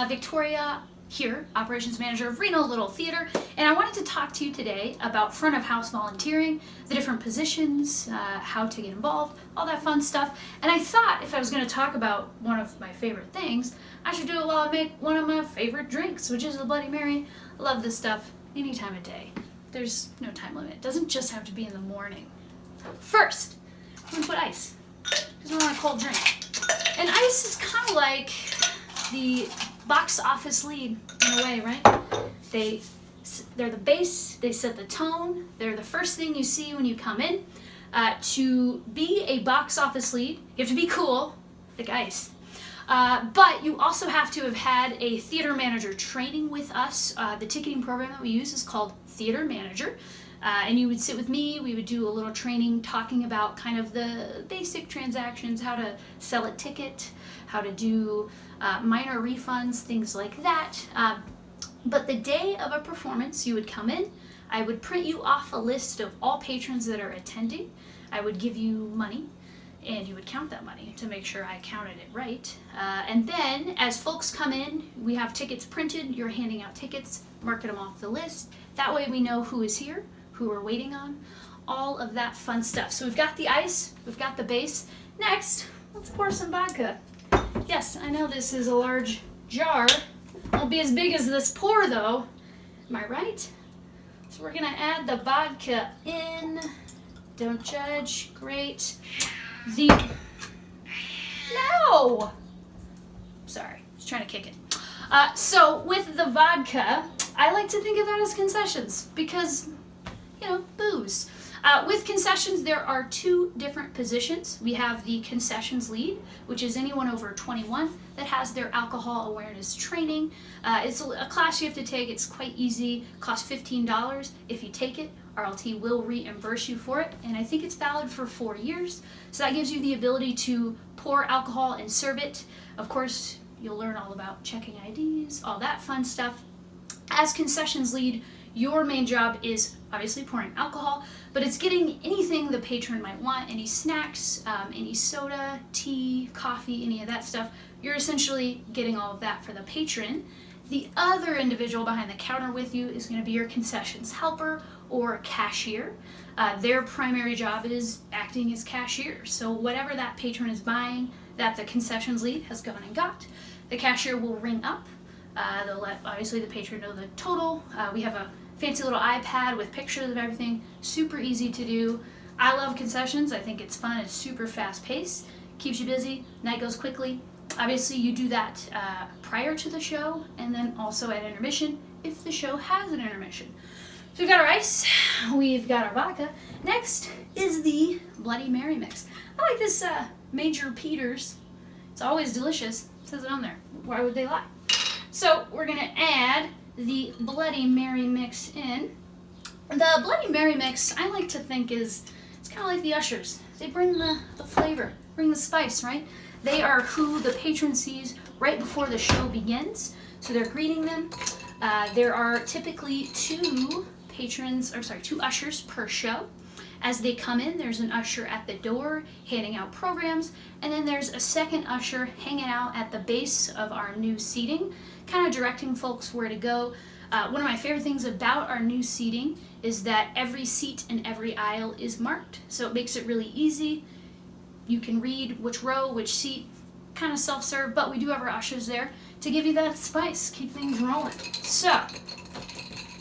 Victoria here, Operations Manager of Reno Little Theater, and I wanted to talk to you today about front of house volunteering, the different positions, how to get involved, all that fun stuff. And I thought if I was going to talk about one of my favorite things, I should do it while I make one of my favorite drinks, which is a Bloody Mary. I love this stuff any time of day. There's no time limit. It doesn't just have to be in the morning. First, I'm going to put ice, because we want a cold drink. And ice is kind of like the box office lead in a way, right? They're the base, they set the tone, they're the first thing you see when you come in. To be a box office lead, you have to be cool, like ice. But you also have to have had a theater manager training with us. The ticketing program that we use is called Theater Manager. And you would sit with me, we would do a little training talking about kind of the basic transactions, how to sell a ticket, how to do minor refunds, things like that. But the day of a performance, you would come in, I would print you off a list of all patrons that are attending. I would give you money, and you would count that money to make sure I counted it right. And then, as folks come in, we have tickets printed, you're handing out tickets, marking them off the list. That way we know who is here, who we're waiting on, all of that fun stuff. So we've got the ice, we've got the base. Next, let's pour some vodka. Yes, I know this is a large jar. Won't be as big as this pour though. Am I right? So we're gonna add the vodka in. Don't judge. Great. No! Sorry, I was trying to kick it. So with the vodka, I like to think of that as concessions because, you know, booze. With concessions, there are two different positions. We have the concessions lead, which is anyone over 21 that has their alcohol awareness training. It's a class you have to take. It's quite easy. Costs $15 if you take it. RLT will reimburse you for it, and I think it's valid for 4 years. So that gives you the ability to pour alcohol and serve it. Of course, you'll learn all about checking IDs, all that fun stuff. As concessions lead, your main job is obviously pouring alcohol, but it's getting anything the patron might want, any snacks, any soda, tea, coffee, any of that stuff. You're essentially getting all of that for the patron. The other individual behind the counter with you is going to be your concessions helper or cashier. Their primary job is acting as cashier. So whatever that patron is buying that the concessions lead has gone and got, the cashier will ring up. They'll let obviously the patron know the total. We have a fancy little iPad with pictures of everything. Super easy to do. I love concessions. I think it's fun. It's super fast paced. Keeps you busy. Night goes quickly. Obviously you do that prior to the show and then also at intermission if the show has an intermission. So we've got our ice. We've got our vodka. Next is the Bloody Mary mix. I like this Major Peters. It's always delicious. It says it on there. Why would they lie? So we're going to add the Bloody Mary mix in. The Bloody Mary mix, I like to think it's kind of like the ushers. They bring the flavor, bring the spice, right? They are who the patron sees right before the show begins. So they're greeting them. There are typically two ushers per show. As they come in, there's an usher at the door handing out programs, and then there's a second usher hanging out at the base of our new seating, kind of directing folks where to go. One of my favorite things about our new seating is that every seat in every aisle is marked, so it makes it really easy. You can read which row, which seat, kind of self-serve, but we do have our ushers there to give you that spice, keep things rolling. So,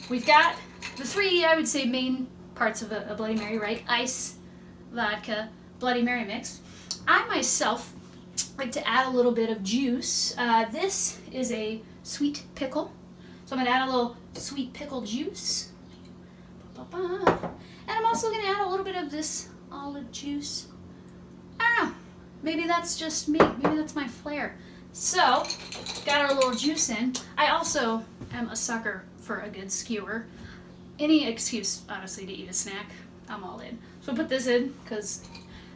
we've got the three, I would say, main parts of a Bloody Mary, right? Ice, vodka, Bloody Mary mix. I myself like to add a little bit of juice. This is a sweet pickle. So I'm going to add a little sweet pickle juice. And I'm also going to add a little bit of this olive juice. I don't know. Maybe that's just me. Maybe that's my flair. So, got our little juice in. I also am a sucker for a good skewer. Any excuse, honestly, to eat a snack, I'm all in. So I put this in because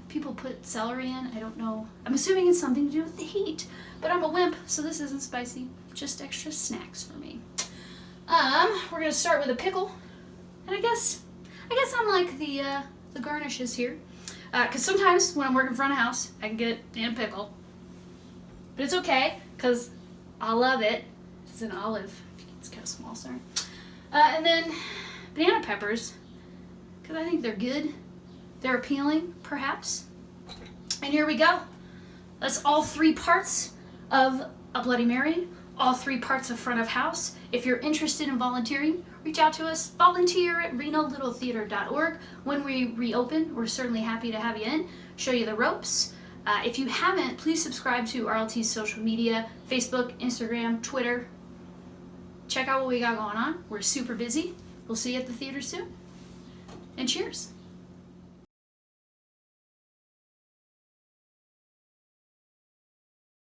people put celery in. I don't know. I'm assuming it's something to do with the heat, but I'm a wimp, so this isn't spicy. Just extra snacks for me. We're gonna start with a pickle, and I guess I'm like the garnishes here, because sometimes when I'm working front of house, I can get a pickle, but it's okay because I love it. It's an olive. It's kind of small, sorry. And then banana peppers, because I think they're good. They're appealing, perhaps. And here we go. That's all 3 parts of a Bloody Mary, all 3 parts of front of house. If you're interested in volunteering, reach out to us. Volunteer at renolittletheater.org. When we reopen, we're certainly happy to have you in, show you the ropes. If you haven't, please subscribe to RLT's social media, Facebook, Instagram, Twitter. Check out what we got going on. We're super busy. We'll see you at the theater soon. And cheers.